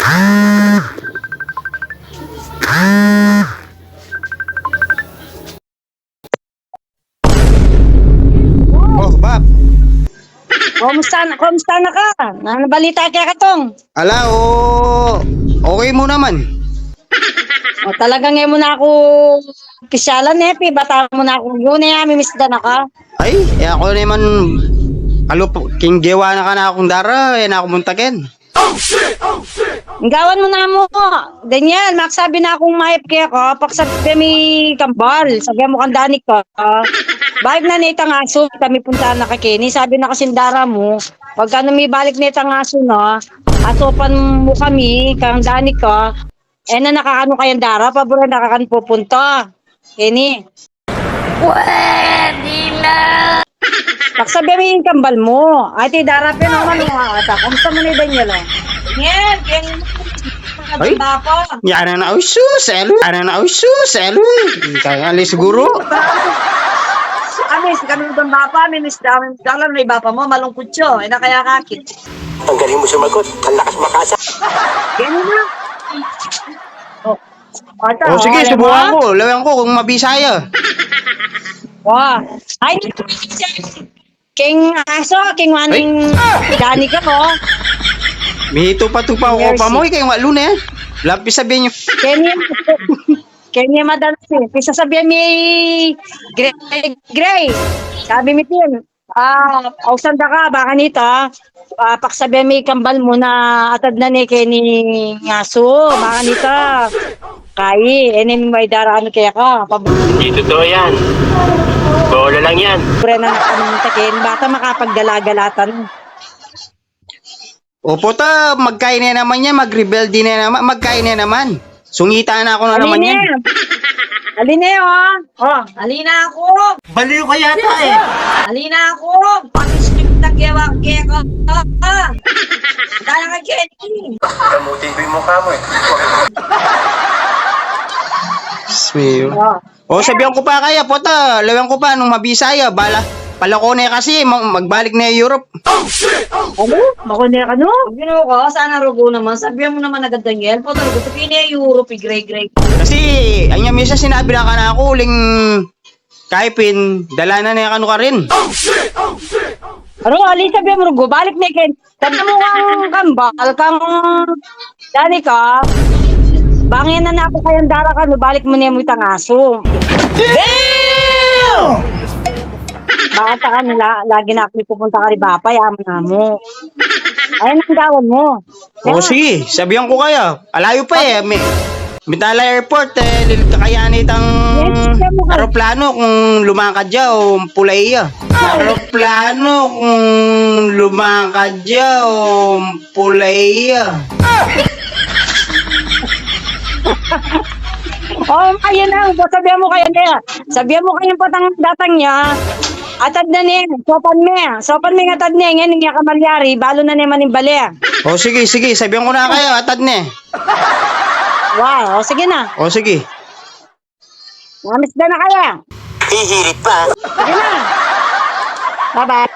Oh, Bob. Kumusta na ka? Ano balita kaya katong? Ala, okay mo naman. O talaga ngayon mo na ako kisyalan nepi, bata mo na ako yun misda na ka. Ay, ako naman, king gewa na ka na akong dara, na ako muntakin. Gawan mo na mo. Daniel, maksabi na akong mahip kaya ka, paksabi mi kambal, sabi mo kandanik ka. Balik na nitang aso, kami punta na kakini, sabi na kasindara mo, pagka may balik nitang aso na, asopan mo kami, kandanik ka, na nakakano kayang dara, pabura nakakan pupunta. Kini. Pwede na! Paksabi mo yung kambal mo. Ay, ti darapin naman mga ata. Kamusta mo ni Daniel, oh? Daniel, yan yung Ay, yan na uso, selo. Kaya ali siguro. Amis, kami ng bapa, minis dalan may bapa mo, malungkot siya. Na kaya kakit. Ang galing mo sumagot. Ang lakas makasa. Ganyan na. Oh. Ata, Oh, sige, alam subukan mo? ko. Lawan ko kung mabisaya. Wah. Ay, king aso, king waning dani ka ko. Mihito pa tupa ko pa mo, kaya walo na yan. Lapis sabihin nyo. Kenya madal si. Kisa sabihan mi Gray. Sabi mi tin. Ausan da ka baka nito. Paksabihan mi kambal mo na atad na ni Kenny ngaso. Baka nito. Kai, may daraan kaya ka. Hindi totoo yan. Bola lang yan. Pre na nakamang takin. Bata makapagdala-galatan. Opo ta, magkain na naman yan, mag-rebel din na naman, magkain na naman. Sungita na ako na naman yan. Aline, oh. Alina ako. Baliw ka yata eh. Alina ako. Pakisip na gawa kaya ka. Dala ka, Kenny. Kamutin ko yung mukha mo eh. Sweet. Oh. O, sabihan ko pa kaya, pota, lawan ko pa nung mabisaya, pala ko na kasi, magbalik na Europe. Ano? Makundi ka no? Gino ko, sana rugo naman. Sabihan mo naman agad Daniel. Pota rugo, tapini Europe, gray. Kasi, anya misa sinabi na ka na ako, uling kaipin, dala na na ka rin. Ano, ali sabihan mo rugo, balik na ikin. Tanda mo kang kambal, kang dani ka. Bangin na ako kayang dara ka, no, balik mo niya mo itang aso. Damn! Baka ka nila, lagi na ako pupunta ka rin bapa, yaman na mo. Ayun ang gawan mo. O, sige, sabihan ko kaya. Alayo pa eh, Mitala Airport, kakayanin itang aeroplano kung lumakad dyan o pulay ya. Aeroplano kung lumakad dyan o pulay ya. Oh, ayun na. Sabihan mo kayo niya. Sabihan mo kayong patang datang niya. Atad na niya. Sopan me nga atad niya. Ngayon nga kamalyari. Balo na naman yung bali. O, sige, sabihan ko na kayo, atad na. Wow, sige na. O, sige. Mamis na kaya. Hihirit pa. Sige na. Bye-bye.